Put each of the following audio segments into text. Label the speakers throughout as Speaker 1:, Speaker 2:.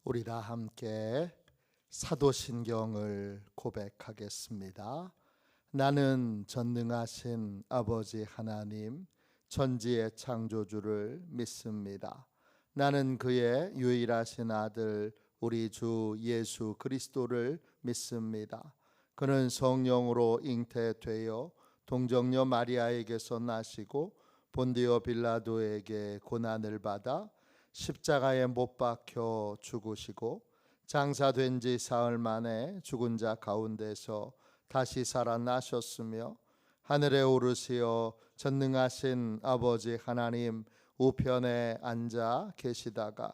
Speaker 1: 우리 다 함께 사도신경을 고백하겠습니다. 나는 전능하신 아버지 하나님 천지의 창조주를 믿습니다. 나는 그의 유일하신 아들 우리 주 예수 그리스도를 믿습니다. 그는 성령으로 잉태되어 동정녀 마리아에게서 나시고 본디오 빌라도에게 고난을 받아 십자가에 못 박혀 죽으시고 장사된 지 사흘 만에 죽은 자 가운데서 다시 살아나셨으며 하늘에 오르시어 전능하신 아버지 하나님 우편에 앉아 계시다가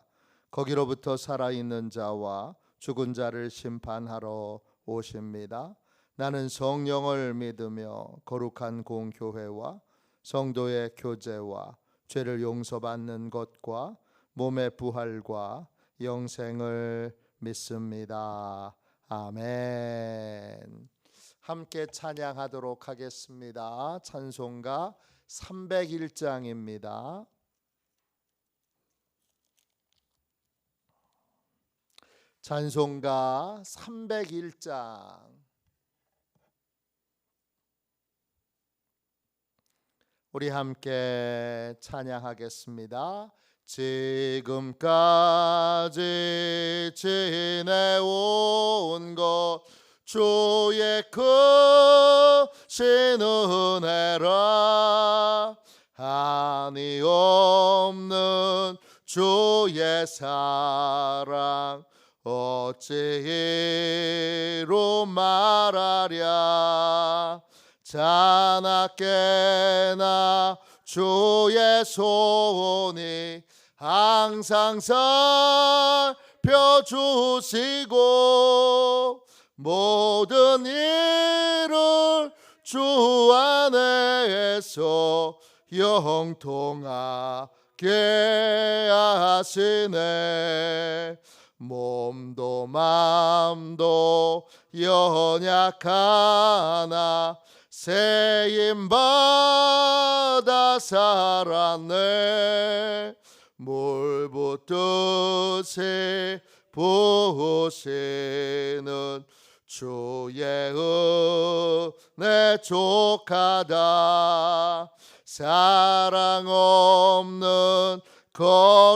Speaker 1: 거기로부터 살아있는 자와 죽은 자를 심판하러 오십니다. 나는 성령을 믿으며 거룩한 공교회와 성도의 교제와 죄를 용서받는 것과 몸의 부활과 영생을 믿습니다. 아멘. 함께 찬양하도록 하겠습니다. 찬송가 301장입니다. 찬송가 301장. 우리 함께 찬양하겠습니다. 지금까지 지내온 것 주의 크신 은혜라 한이 없는 주의 사랑 어찌로 말하랴 자나깨나 주의 손이 항상 살펴주시고 모든 일을 주 안에서 형통하게 하시네. 몸도 맘도 연약하나 세임받아 살았네. 물 붓듯이 부으시는 주의 은혜 족하다. 사랑 없는 거리에나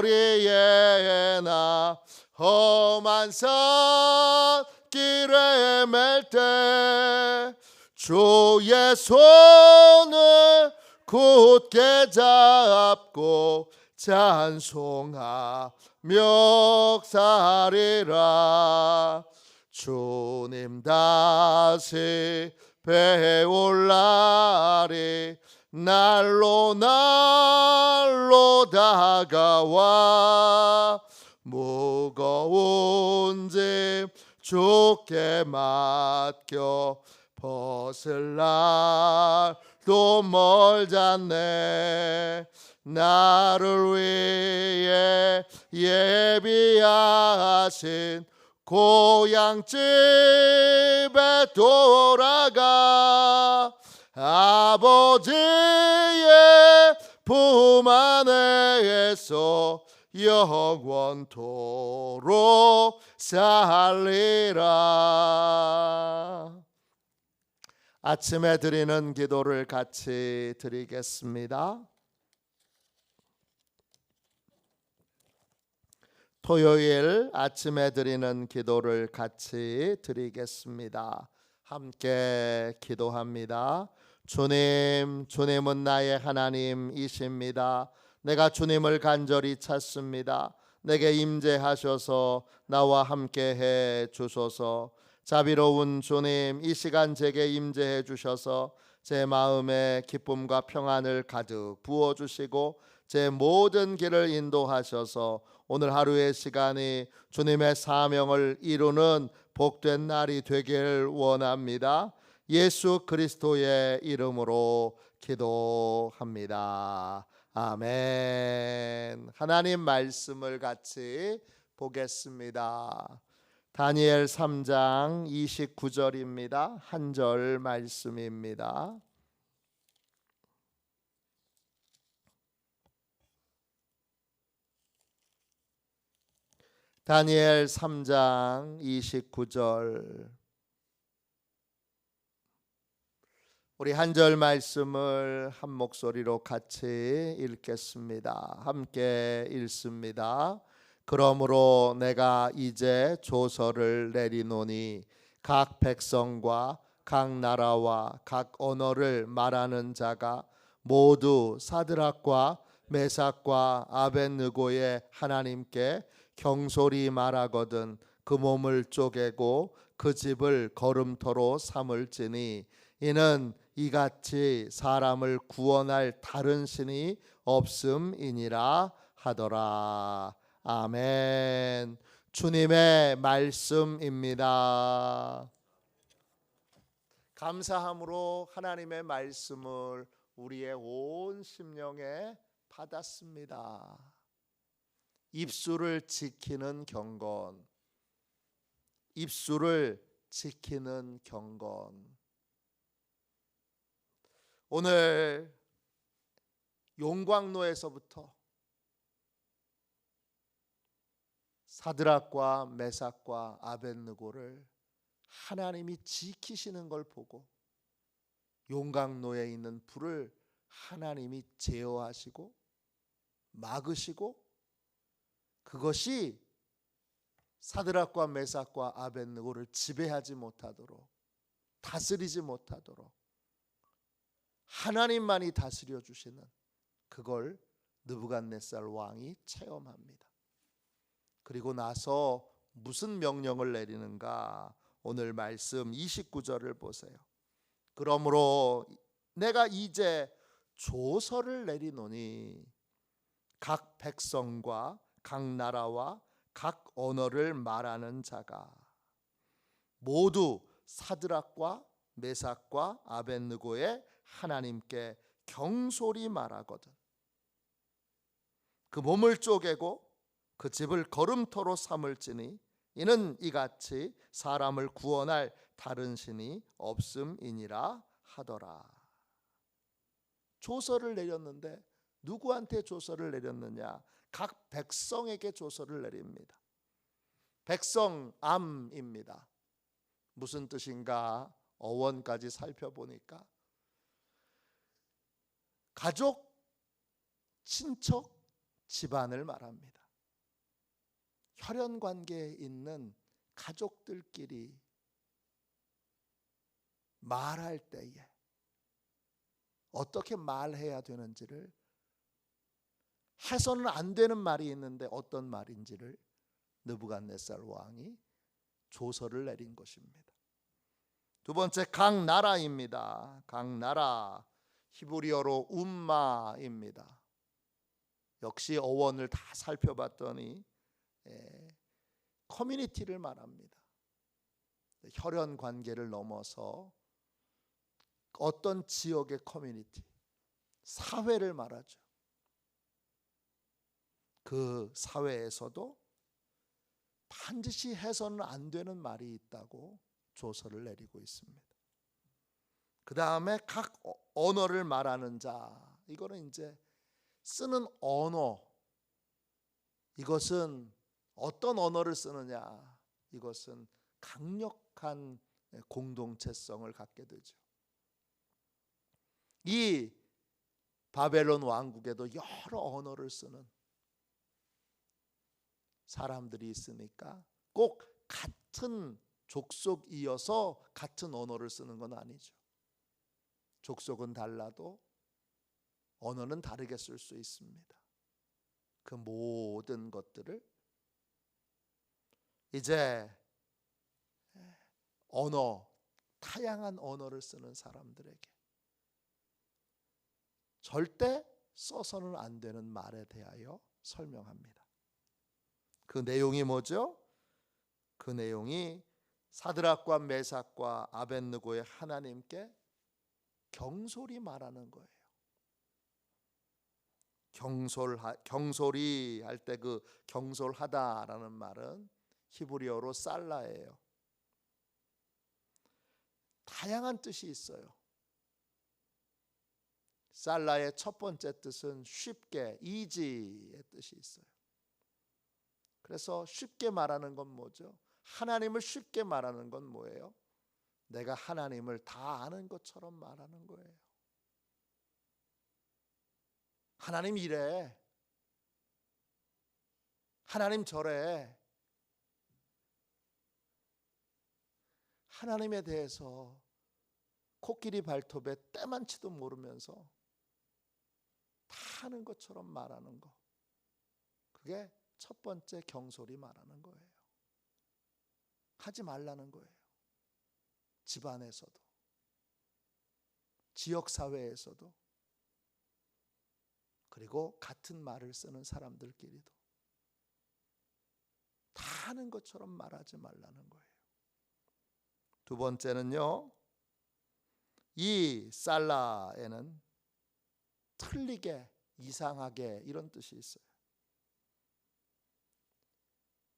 Speaker 1: 험한 산길에 맬 때 주의 손을 굳게 잡고 찬송하며 살리라. 주님 다시 배올 날이 날로 다가와 무거운 짐 주께 맡겨 벗을 날도 멀잖네. 나를 위해 예비하신 고향집에 돌아가 아버지의 품 안에서 영원토록 살리라. 아침에 드리는 기도를 같이 드리겠습니다. 토요일 아침에 드리는 기도를 같이 드리겠습니다. 함께 기도합니다. 주님은 나의 하나님이십니다. 내가 주님을 간절히 찾습니다. 내게 임재하셔서 나와 함께 해 주소서. 자비로운 주님, 이 시간 제게 임재해 주셔서 제 마음에 기쁨과 평안을 가득 부어주시고 제 모든 길을 인도하셔서 오늘 하루의 시간이 주님의 사명을 이루는 복된 날이 되길 원합니다. 예수 그리스도의 이름으로 기도합니다. 아멘. 하나님 말씀을 같이 보겠습니다. 다니엘 3장 29절입니다. 한 절 말씀입니다. 다니엘 3장 29절. 우리 한 절 말씀을 한 목소리로 같이 읽겠습니다. 함께 읽습니다. 그러므로 내가 이제 조서를 내리노니 각 백성과 각 나라와 각 언어를 말하는 자가 모두 사드락과 메삭과 아벳느고의 하나님께 경솔히 말하거든 그 몸을 쪼개고 그 집을 거름토로 삼을지니 이는 이같이 사람을 구원할 다른 신이 없음이니라 하더라. 아멘. 주님의 말씀입니다. 감사함으로 하나님의 말씀을 우리의 온 심령에 받았습니다. 입술을 지키는 경건, 입술을 지키는 경건. 오늘 용광로에서부터 사드락과 메삭과 아벳느고를 하나님이 지키시는 걸 보고 용광로에 있는 불을 하나님이 제어하시고 막으시고 그것이 사드락과 메삭과 아벳느고를 지배하지 못하도록 다스리지 못하도록 하나님만이 다스려 주시는 그걸 느부갓네살 왕이 체험합니다. 그리고 나서 무슨 명령을 내리는가? 오늘 말씀 29절을 보세요. 그러므로 내가 이제 조서를 내리노니 각 백성과 각 나라와 각 언어를 말하는 자가 모두 사드락과 메삭과 아벳느고의 하나님께 경솔히 말하거든 그 몸을 쪼개고 그 집을 거름토로 삼을지니 이는 이같이 사람을 구원할 다른 신이 없음이니라 하더라. 조서를 내렸는데 누구한테 조서를 내렸느냐? 각 백성에게 조서를 내립니다. 백성 암입니다. 무슨 뜻인가? 어원까지 살펴보니까 가족, 친척, 집안을 말합니다. 혈연 관계에 있는 가족들끼리 말할 때에 어떻게 말해야 되는지를 해서는 안 되는 말이 있는데 어떤 말인지를 느부갓네살 왕이 조서를 내린 것입니다. 두 번째 각 나라입니다. 각 나라 히브리어로 움마입니다. 역시 어원을 다 살펴봤더니 커뮤니티를 말합니다. 혈연 관계를 넘어서 어떤 지역의 커뮤니티, 사회를 말하죠. 그 사회에서도 반드시 해서는 안 되는 말이 있다고 조서를 내리고 있습니다. 그 다음에 각 언어를 말하는 자, 이거는 이제 쓰는 언어, 이것은 어떤 언어를 쓰느냐, 이것은 강력한 공동체성을 갖게 되죠. 이 바벨론 왕국에도 여러 언어를 쓰는 사람들이 있으니까 꼭 같은 족속이어서 같은 언어를 쓰는 건 아니죠. 족속은 달라도 언어는 다르게 쓸 수 있습니다. 그 모든 것들을 이제 언어, 다양한 언어를 쓰는 사람들에게 절대 써서는 안 되는 말에 대하여 설명합니다. 그 내용이 뭐죠? 그 내용이 사드락과 메삭과 아벳느고의 하나님께 경솔히 말하는 거예요. 경솔히 할 때 그 경솔하다라는 말은 히브리어로 살라예요. 다양한 뜻이 있어요. 살라의 첫 번째 뜻은 쉽게, easy의 뜻이 있어요. 그래서 쉽게 말하는 건 뭐죠? 하나님을 쉽게 말하는 건 뭐예요? 내가 하나님을 다 아는 것처럼 말하는 거예요. 하나님 이래, 하나님 저래. 하나님에 대해서 코끼리 발톱에 때만치도 모르면서 다 아는 것처럼 말하는 거, 그게 첫 번째 경솔이 말하는 거예요. 하지 말라는 거예요. 집안에서도, 지역사회에서도, 그리고 같은 말을 쓰는 사람들끼리도 다 아는 것처럼 말하지 말라는 거예요. 두 번째는요, 이 살라에는 틀리게, 이상하게 이런 뜻이 있어요.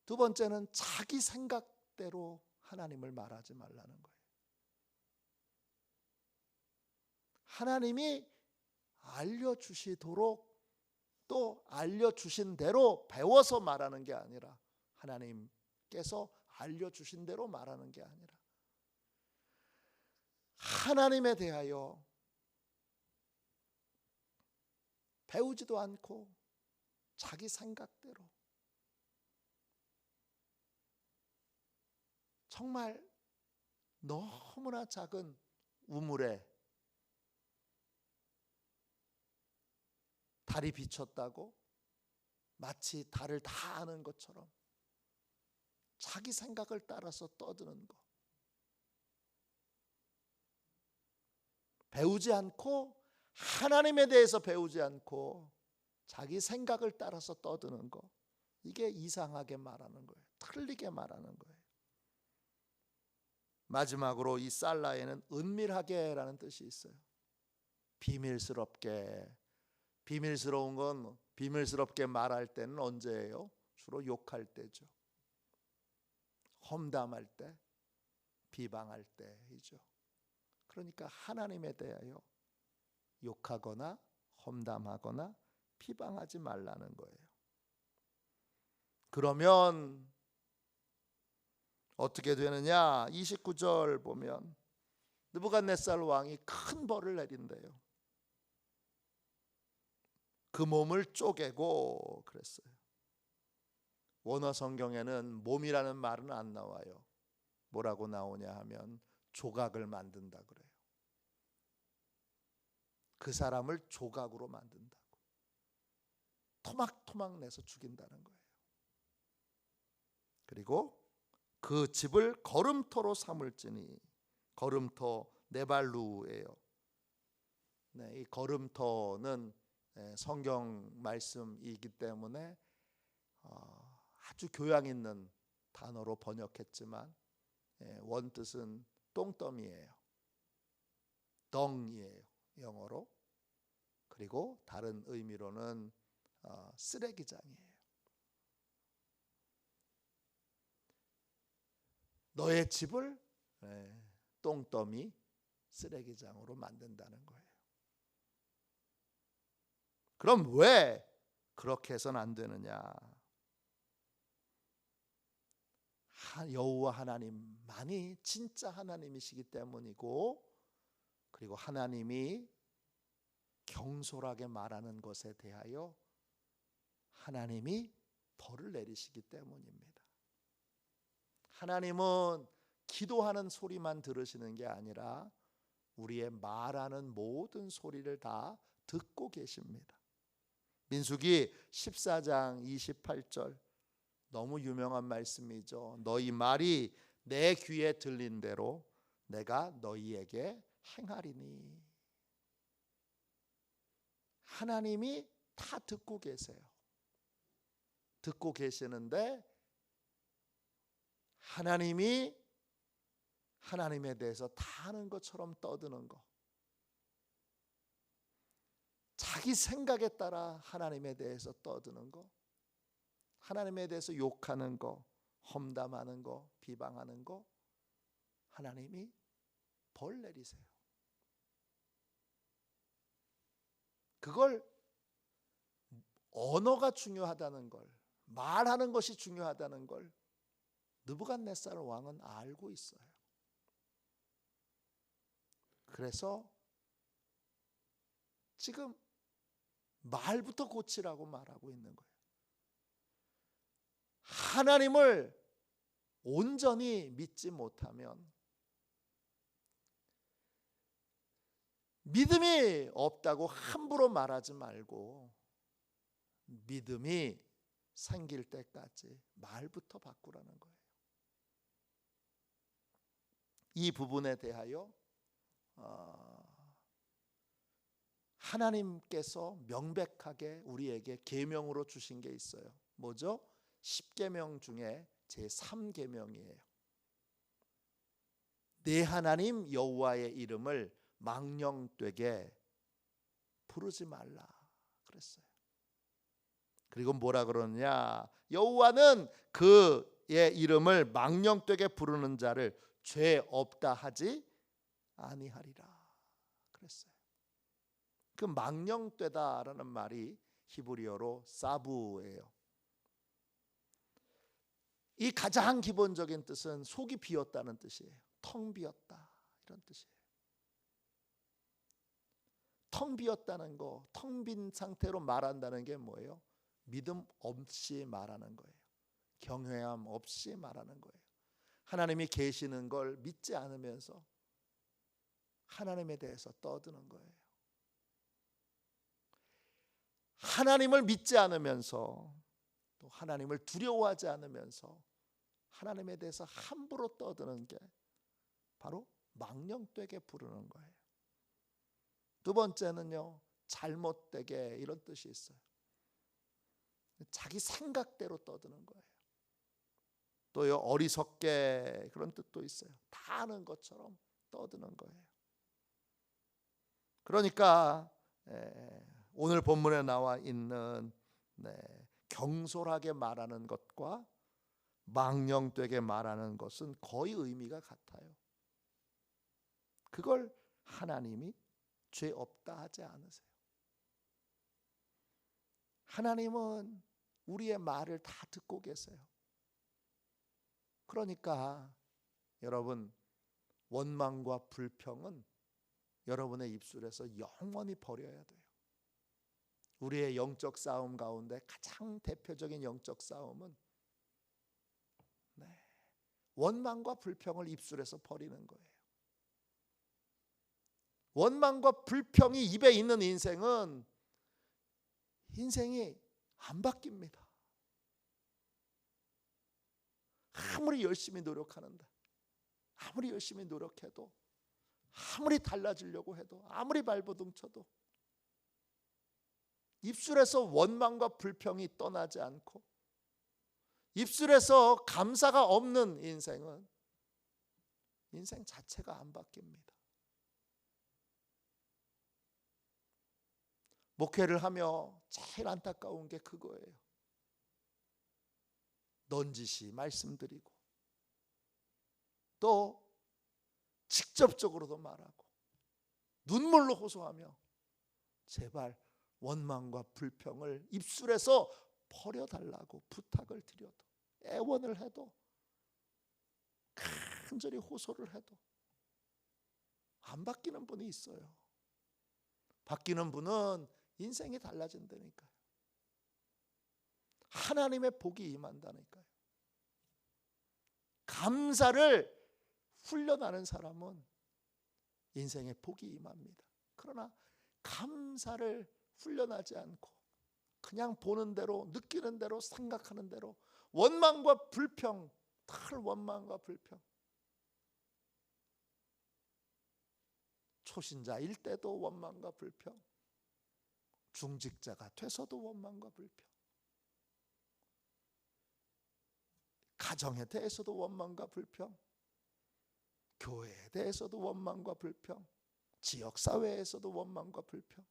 Speaker 1: 두 번째는 자기 생각대로 하나님을 말하지 말라는 거예요. 하나님이 알려주시도록, 또 알려주신 대로 배워서 말하는 게 아니라, 하나님께서 알려주신 대로 말하는 게 아니라, 하나님에 대하여 배우지도 않고 자기 생각대로, 정말 너무나 작은 우물에 달이 비쳤다고 마치 달을 다 아는 것처럼 자기 생각을 따라서 떠드는 것, 배우지 않고, 하나님에 대해서 배우지 않고 자기 생각을 따라서 떠드는 것, 이게 이상하게 말하는 거예요. 틀리게 말하는 거예요. 마지막으로 이 살라에는 은밀하게라는 뜻이 있어요. 비밀스럽게. 비밀스러운 건, 비밀스럽게 말할 때는 언제예요? 주로 욕할 때죠. 험담할 때, 비방할 때이죠. 그러니까 하나님에 대하여 욕하거나 험담하거나 비방하지 말라는 거예요. 그러면 어떻게 되느냐? 29절 보면 느부갓네살 왕이 큰 벌을 내린대요. 그 몸을 쪼개고 그랬어요. 원어 성경에는 몸이라는 말은 안 나와요. 뭐라고 나오냐 하면 조각을 만든다 그래요. 그 사람을 조각으로 만든다고, 토막토막 내서 죽인다는 거예요. 그리고 그 집을 거름토로 삼을지니, 거름토 네발루예요. 네, 이 거름토는 성경 말씀이기 때문에 아주 교양 있는 단어로 번역했지만 원뜻은 똥더미예요. 덩이에요, 영어로. 그리고 다른 의미로는 쓰레기장이에요. 너의 집을 똥더미, 쓰레기장으로 만든다는 거예요. 그럼 왜 그렇게 해서는 안 되느냐? 여호와 하나님만이 진짜 하나님이시기 때문이고, 그리고 하나님이 경솔하게 말하는 것에 대하여 하나님이 벌을 내리시기 때문입니다. 하나님은 기도하는 소리만 들으시는 게 아니라 우리의 말하는 모든 소리를 다 듣고 계십니다. 민수기 14장 28절, 너무 유명한 말씀이죠. 너희 말이 내 귀에 들린 대로 내가 너희에게 행하리니. 하나님이 다 듣고 계세요. 듣고 계시는데 하나님이 하나님에 대해서 다 아는 것처럼 떠드는 거, 자기 생각에 따라 하나님에 대해서 떠드는 거, 하나님에 대해서 욕하는 거, 험담하는 거, 비방하는 거, 하나님이 벌 내리세요. 그걸 언어가 중요하다는 걸, 말하는 것이 중요하다는 걸 느부갓네살 왕은 알고 있어요. 그래서 지금 말부터 고치라고 말하고 있는 거예요. 하나님을 온전히 믿지 못하면, 믿음이 없다고 함부로 말하지 말고 믿음이 생길 때까지 말부터 바꾸라는 거예요. 이 부분에 대하여 하나님께서 명백하게 우리에게 계명으로 주신 게 있어요. 뭐죠? 10계명 중에 제3계명이에요. 내 하나님 여호와의 이름을 망령되게 부르지 말라 그랬어요. 그리고 뭐라 그러느냐? 여호와는 그의 이름을 망령되게 부르는 자를 죄 없다 하지 아니하리라 그랬어요. 그 망령되다라는 말이 히브리어로 사부예요. 이 가장 기본적인 뜻은 속이 비었다는 뜻이에요. 텅 비었다 이런 뜻이에요. 텅 비었다는 거, 텅 빈 상태로 말한다는 게 뭐예요? 믿음 없이 말하는 거예요. 경외함 없이 말하는 거예요. 하나님이 계시는 걸 믿지 않으면서 하나님에 대해서 떠드는 거예요. 하나님을 믿지 않으면서, 또 하나님을 두려워하지 않으면서 하나님에 대해서 함부로 떠드는 게 바로 망령되게 부르는 거예요. 두 번째는요, 잘못되게 이런 뜻이 있어요. 자기 생각대로 떠드는 거예요. 또요, 어리석게 그런 뜻도 있어요. 다 아는 것처럼 떠드는 거예요. 그러니까 오늘 본문에 나와 있는 경솔하게 말하는 것과 망령되게 말하는 것은 거의 의미가 같아요. 그걸 하나님이 죄 없다 하지 않으세요. 하나님은 우리의 말을 다 듣고 계세요. 그러니까 여러분, 원망과 불평은 여러분의 입술에서 영원히 버려야 돼요. 우리의 영적 싸움 가운데 가장 대표적인 영적 싸움은 원망과 불평을 입술에서 버리는 거예요. 원망과 불평이 입에 있는 인생은 인생이 안 바뀝니다. 아무리 열심히 노력하는데, 아무리 열심히 노력해도, 아무리 달라지려고 해도, 아무리 발버둥 쳐도 입술에서 원망과 불평이 떠나지 않고 입술에서 감사가 없는 인생은 인생 자체가 안 바뀝니다. 목회를 하며 제일 안타까운 게 그거예요. 넌지시 말씀드리고 또 직접적으로도 말하고 눈물로 호소하며 제발 원망과 불평을 입술에서 버려달라고 부탁을 드려도, 애원을 해도, 간절히 호소를 해도 안 바뀌는 분이 있어요. 바뀌는 분은 인생이 달라진다니까요. 하나님의 복이 임한다니까요. 감사를 훈련하는 사람은 인생의 복이 임합니다. 그러나 감사를 훈련하지 않고 그냥 보는 대로, 느끼는 대로, 생각하는 대로 원망과 불평, 늘 원망과 불평. 초신자일 때도 원망과 불평, 중직자가 돼서도 원망과 불평, 가정에 대해서도 원망과 불평, 교회에 대해서도 원망과 불평, 지역사회에서도 원망과 불평.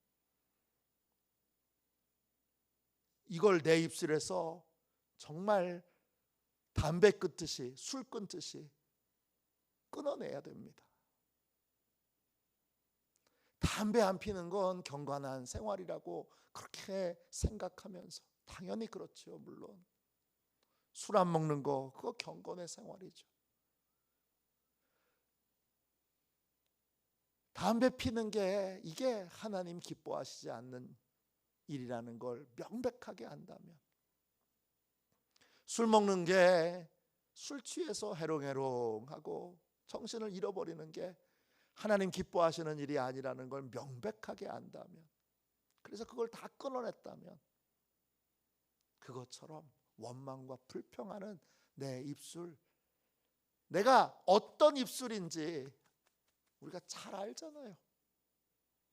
Speaker 1: 이걸 내 입술에서 정말 담배 끊듯이, 술 끊듯이 끊어내야 됩니다. 담배 안 피는 건 경건한 생활이라고 그렇게 생각하면서, 당연히 그렇죠, 물론. 술 안 먹는 거, 그거 경건의 생활이죠. 담배 피는 게 이게 하나님 기뻐하시지 않는 일이라는 걸 명백하게 안다면, 술 먹는 게 술 취해서 해롱해롱하고 정신을 잃어버리는 게 하나님 기뻐하시는 일이 아니라는 걸 명백하게 안다면, 그래서 그걸 다 끊어냈다면, 그것처럼 원망과 불평하는 내 입술, 내가 어떤 입술인지 우리가 잘 알잖아요.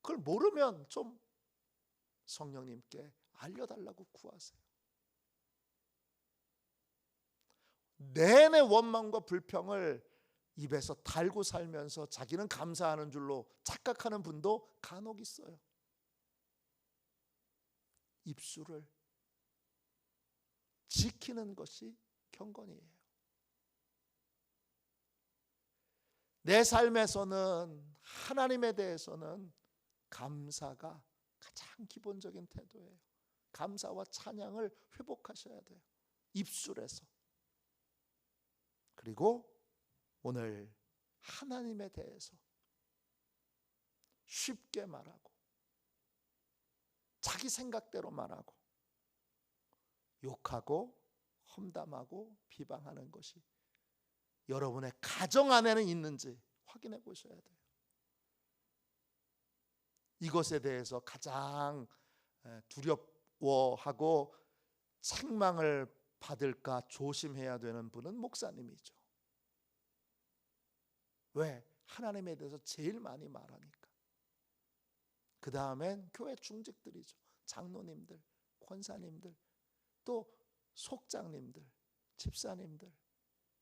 Speaker 1: 그걸 모르면 좀 성령님께 알려달라고 구하세요. 내내 원망과 불평을 입에서 달고 살면서 자기는 감사하는 줄로 착각하는 분도 간혹 있어요. 입술을 지키는 것이 경건이에요. 내 삶에서는, 하나님에 대해서는 감사가 가장 기본적인 태도예요. 감사와 찬양을 회복하셔야 돼요, 입술에서. 그리고 오늘 하나님에 대해서 쉽게 말하고, 자기 생각대로 말하고, 욕하고 험담하고 비방하는 것이 여러분의 가정 안에는 있는지 확인해 보셔야 돼요. 이것에 대해서 가장 두려워하고 책망을 받을까 조심해야 되는 분은 목사님이죠. 왜? 하나님에 대해서 제일 많이 말하니까. 그 다음엔 교회 중직들이죠. 장로님들, 권사님들, 또 속장님들, 집사님들,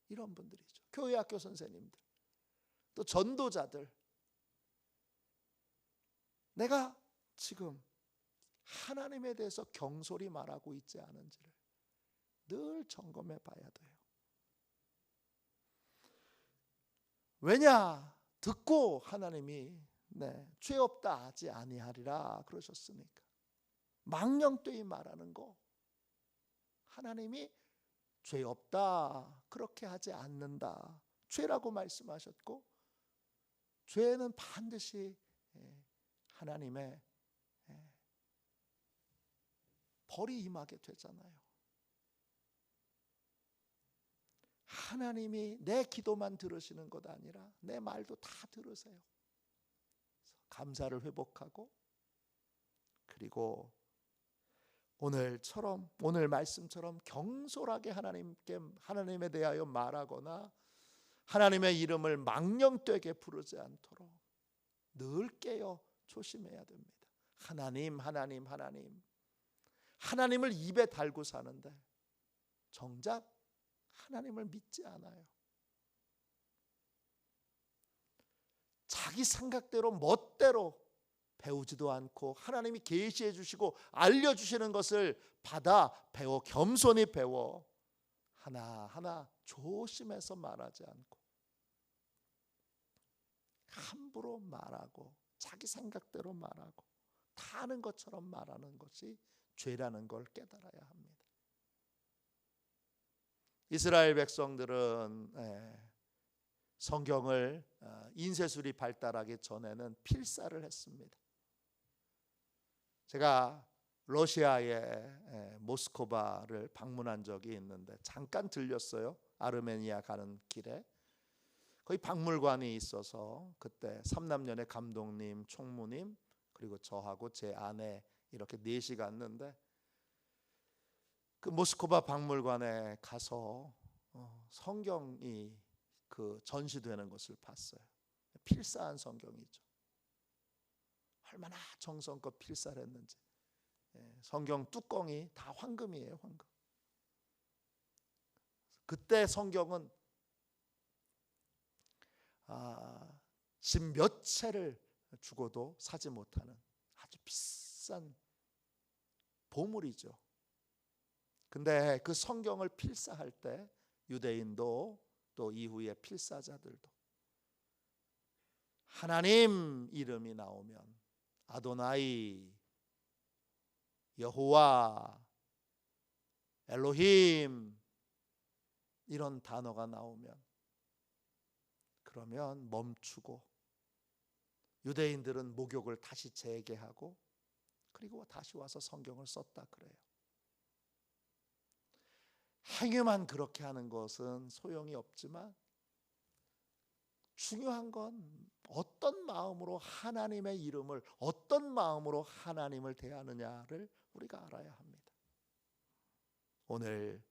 Speaker 1: 이런 분들이죠. 교회 학교 선생님들, 또 전도자들. 내가 지금 하나님에 대해서 경솔히 말하고 있지 않은지를 늘 점검해 봐야 돼요. 왜냐? 듣고 하나님이 죄 없다 하지 아니하리라 그러셨으니까. 망령되이 말하는 거, 하나님이 죄 없다 그렇게 하지 않는다, 죄라고 말씀하셨고, 죄는 반드시 하나님의 벌이 임하게 되잖아요. 하나님이 내 기도만 들으시는 것 아니라 내 말도 다 들으세요. 감사를 회복하고, 그리고 오늘 말씀처럼 경솔하게 하나님에 대하여 말하거나 하나님의 이름을 망령되게 부르지 않도록 늘 깨어 조심해야 됩니다. 하나님을 입에 달고 사는데 정작 하나님을 믿지 않아요. 자기 생각대로 멋대로 배우지도 않고 하나님이 계시해 주시고 알려주시는 것을 받아 배워, 겸손히 배워 하나하나 조심해서 말하지 않고 함부로 말하고 자기 생각대로 말하고 다 아는 것처럼 말하는 것이 죄라는 걸 깨달아야 합니다. 이스라엘 백성들은 성경을 인쇄술이 발달하기 전에는 필사를 했습니다. 제가 러시아의 모스크바를 방문한 적이 있는데 잠깐 들렸어요. 아르메니아 가는 길에 거기 박물관이 있어서 그때 삼남년의 감독님, 총무님, 그리고 저하고 제 아내 이렇게 넷이 갔는데, 그 모스크바 박물관에 가서 성경이 그 전시되는 것을 봤어요. 필사한 성경이죠. 얼마나 정성껏 필사를 했는지. 성경 뚜껑이 다 황금이에요, 황금. 그때 성경은 집 몇 채를 주고도 사지 못하는 아주 비싼 보물이죠. 근데 그 성경을 필사할 때 유대인도 또 이후에 필사자들도 하나님 이름이 나오면 아도나이, 여호와, 엘로힘, 이런 단어가 나오면 그러면 멈추고 유대인들은 목욕을 다시 재개하고 그리고 다시 와서 성경을 썼다 그래요. 행위만 그렇게 하는 것은 소용이 없지만 중요한 건 어떤 마음으로 하나님의 이름을, 어떤 마음으로 하나님을 대하느냐를 우리가 알아야 합니다. 오늘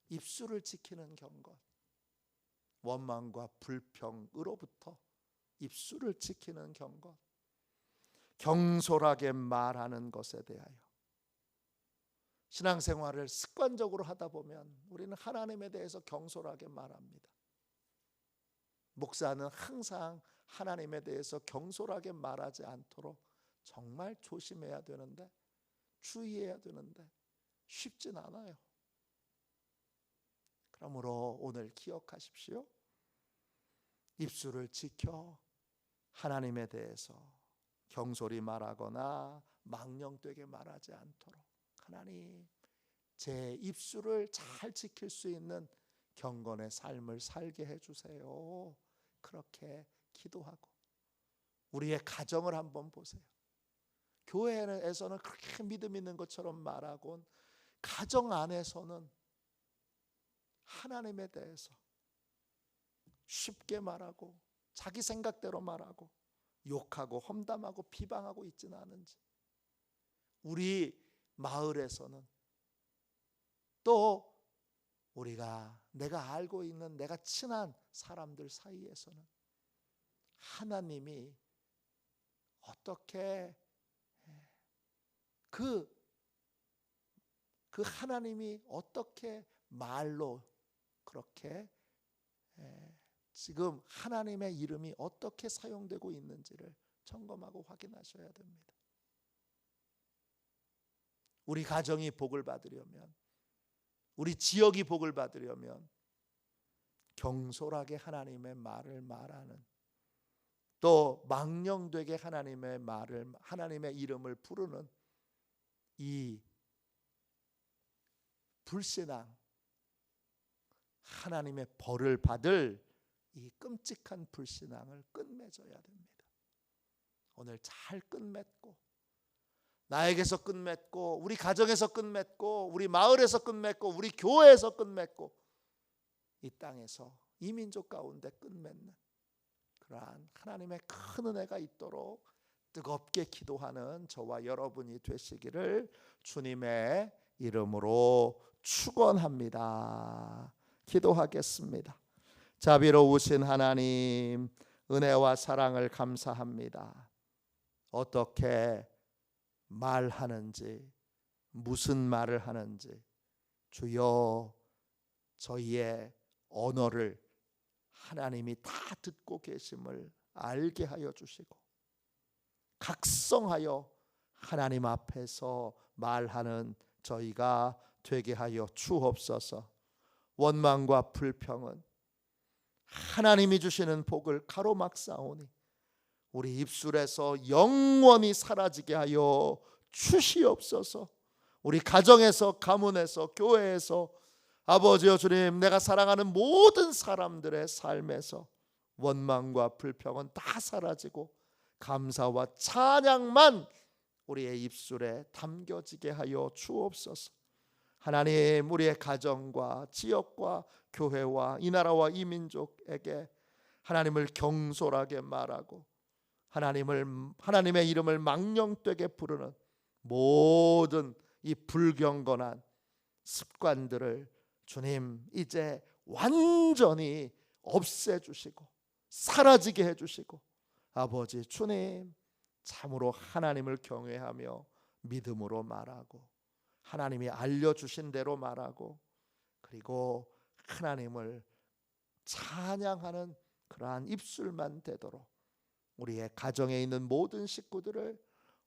Speaker 1: 입술을 지키는 경건, 원망과 불평으로부터 입술을 지키는 경건, 경솔하게 말하는 것에 대하여 신앙생활을 습관적으로 하다 보면 우리는 하나님에 대해서 경솔하게 말합니다. 목사는 항상 하나님에 대해서 경솔하게 말하지 않도록 정말 조심해야 되는데, 주의해야 되는데 쉽진 않아요. 그러므로 오늘 기억하십시오. 입술을 지켜 하나님에 대해서 경솔히 말하거나 망령되게 말하지 않도록 하나님, 제 입술을 잘 지킬 수 있는 경건의 삶을 살게 해주세요. 그렇게 기도하고 우리의 가정을 한번 보세요. 교회에서는 그렇게 믿음 있는 것처럼 말하곤 가정 안에서는 하나님에 대해서 쉽게 말하고 자기 생각대로 말하고 욕하고 험담하고 비방하고 있지는 않은지, 우리 마을에서는 또 내가 알고 있는 내가 친한 사람들 사이에서는 하나님이 어떻게 그 하나님이 어떻게 말로 그렇게 지금 하나님의 이름이 어떻게 사용되고 있는지를 점검하고 확인하셔야 됩니다. 우리 가정이 복을 받으려면, 우리 지역이 복을 받으려면 경솔하게 하나님의 말을 말하는, 또 망령되게 하나님의 이름을 부르는 이 불신앙, 하나님의 벌을 받을 이 끔찍한 불신앙을 끝맺어야 됩니다. 오늘 잘 끝맺고, 나에게서 끝맺고, 우리 가정에서 끝맺고, 우리 마을에서 끝맺고, 우리 교회에서 끝맺고, 이 땅에서 이 민족 가운데 끝맺는 그러한 하나님의 큰 은혜가 있도록 뜨겁게 기도하는 저와 여러분이 되시기를 주님의 이름으로 축원합니다. 기도하겠습니다. 자비로우신 하나님, 은혜와 사랑을 감사합니다. 어떻게 말하는지, 무슨 말을 하는지 주여, 저희의 언어를 하나님이 다 듣고 계심을 알게 하여 주시고 각성하여 하나님 앞에서 말하는 저희가 되게 하여 주옵소서. 원망과 불평은 하나님이 주시는 복을 가로막사오니 우리 입술에서 영원히 사라지게 하여 주시옵소서. 우리 가정에서, 가문에서, 교회에서, 아버지여 주님, 내가 사랑하는 모든 사람들의 삶에서 원망과 불평은 다 사라지고 감사와 찬양만 우리의 입술에 담겨지게 하여 주옵소서. 하나님, 우리의 가정과 지역과 교회와 이 나라와 이 민족에게 하나님을 경솔하게 말하고 하나님의 이름을 망령되게 부르는 모든 이 불경건한 습관들을 주님 이제 완전히 없애주시고 사라지게 해주시고, 아버지 주님, 참으로 하나님을 경외하며 믿음으로 말하고 하나님이 알려주신 대로 말하고, 그리고 하나님을 찬양하는 그러한 입술만 되도록 우리의 가정에 있는 모든 식구들을,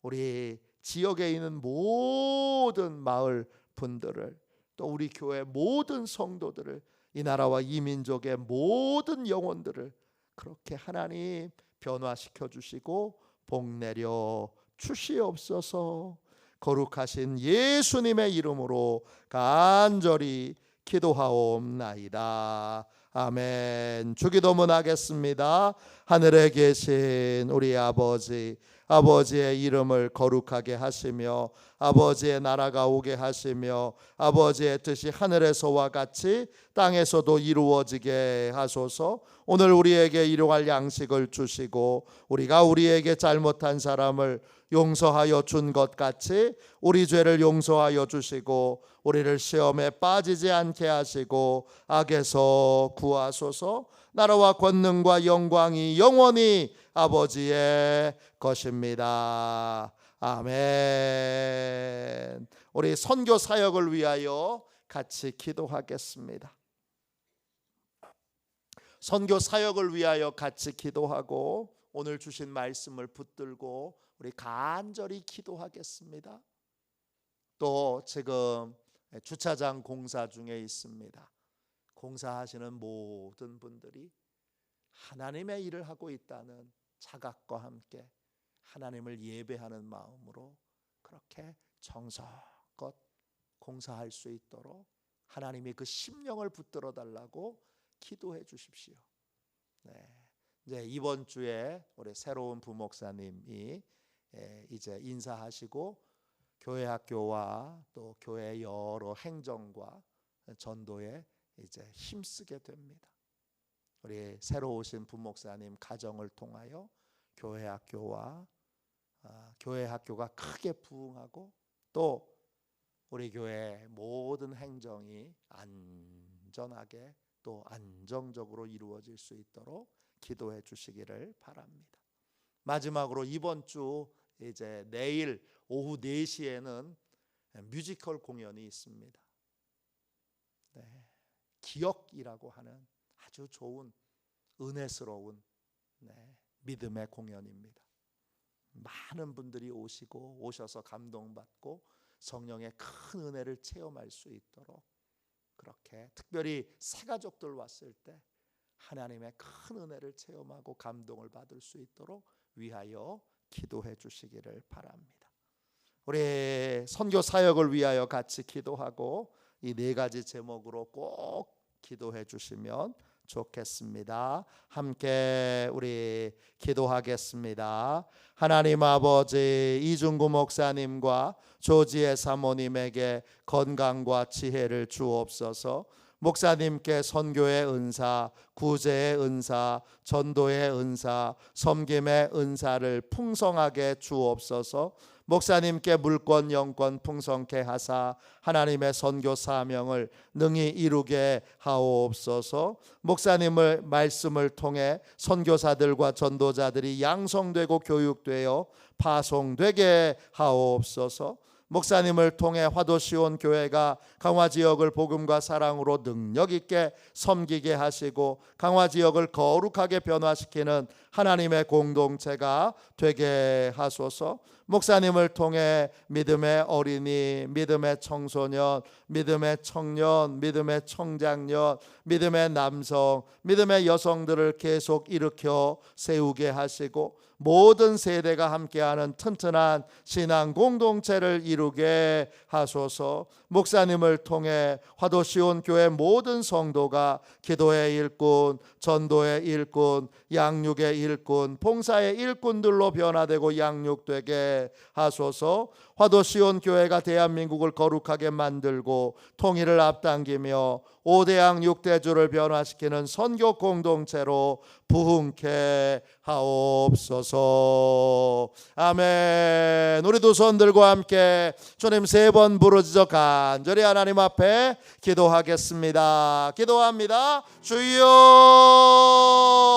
Speaker 1: 우리 지역에 있는 모든 마을 분들을, 또 우리 교회 모든 성도들을, 이 나라와 이 민족의 모든 영혼들을 그렇게 하나님 변화시켜 주시고 복 내려 주시옵소서. 거룩하신 예수님의 이름으로 간절히 기도하옵나이다. 아멘. 주기도문 하겠습니다. 하늘에 계신 우리 아버지, 아버지의 이름을 거룩하게 하시며 아버지의 나라가 오게 하시며 아버지의 뜻이 하늘에서와 같이 땅에서도 이루어지게 하소서. 오늘 우리에게 일용할 양식을 주시고 우리가 우리에게 잘못한 사람을 용서하여 준 것 같이 우리 죄를 용서하여 주시고 우리를 시험에 빠지지 않게 하시고 악에서 구하소서. 나라와 권능과 영광이 영원히 아버지의 것입니다. 아멘. 우리 선교 사역을 위하여 같이 기도하겠습니다. 선교 사역을 위하여 같이 기도하고 오늘 주신 말씀을 붙들고 우리 간절히 기도하겠습니다. 또 지금 주차장 공사 중에 있습니다. 공사하시는 모든 분들이 하나님의 일을 하고 있다는 자각과 함께 하나님을 예배하는 마음으로 그렇게 정성껏 공사할 수 있도록 하나님이 그 심령을 붙들어 달라고 기도해 주십시오. 네. 이제 이번 주에 우리 새로운 부목사님이 이제 인사하시고 교회 학교와 또 교회 여러 행정과 전도에 이제 힘쓰게 됩니다. 우리 새로 오신 부목사님 가정을 통하여 교회 학교와 교회 학교가 크게 부흥하고 또 우리 교회 모든 행정이 안전하게 또 안정적으로 이루어질 수 있도록 기도해 주시기를 바랍니다. 마지막으로 이번 주 이제 내일 오후 4시에는 뮤지컬 공연이 있습니다. 네, 기억이라고 하는 아주 좋은 은혜스러운 믿음의 공연입니다. 많은 분들이 오셔서 감동받고 성령의 큰 은혜를 체험할 수 있도록 그렇게 특별히 새가족들 왔을 때 하나님의 큰 은혜를 체험하고 감동을 받을 수 있도록 위하여 기도해 주시기를 바랍니다. 우리 선교 사역을 위하여 같이 기도하고 이 4가지 제목으로 꼭 기도해 주시면 좋겠습니다. 함께 우리 기도하겠습니다. 하나님 아버지, 이중구 목사님과 조지혜 사모님에게 건강과 지혜를 주옵소서. 목사님께 선교의 은사, 구제의 은사, 전도의 은사, 섬김의 은사를 풍성하게 주옵소서. 목사님께 물권 영권 풍성케 하사 하나님의 선교 사명을 능히 이루게 하옵소서. 목사님을 말씀을 통해 선교사들과 전도자들이 양성되고 교육되어 파송되게 하옵소서. 목사님을 통해 화도시온 교회가 강화지역을 복음과 사랑으로 능력있게 섬기게 하시고 강화지역을 거룩하게 변화시키는 하나님의 공동체가 되게 하소서. 목사님을 통해 믿음의 어린이, 믿음의 청소년, 믿음의 청년, 믿음의 청장년, 믿음의 남성, 믿음의 여성들을 계속 일으켜 세우게 하시고 모든 세대가 함께하는 튼튼한 신앙 공동체를 이루게 하소서. 목사님을 통해 화도시온 교회 모든 성도가 기도의 일꾼, 전도의 일꾼, 양육의 일꾼, 봉사의 일꾼들로 변화되고 양육되게 하소서. 화도시온 교회가 대한민국을 거룩하게 만들고 통일을 앞당기며 5대양 6대주를 변화시키는 선교 공동체로 부흥케 하옵소서. 아멘. 우리 두 손 들고 함께 주님 3번 부르짖어 간절히 하나님 앞에 기도하겠습니다. 기도합니다. 주여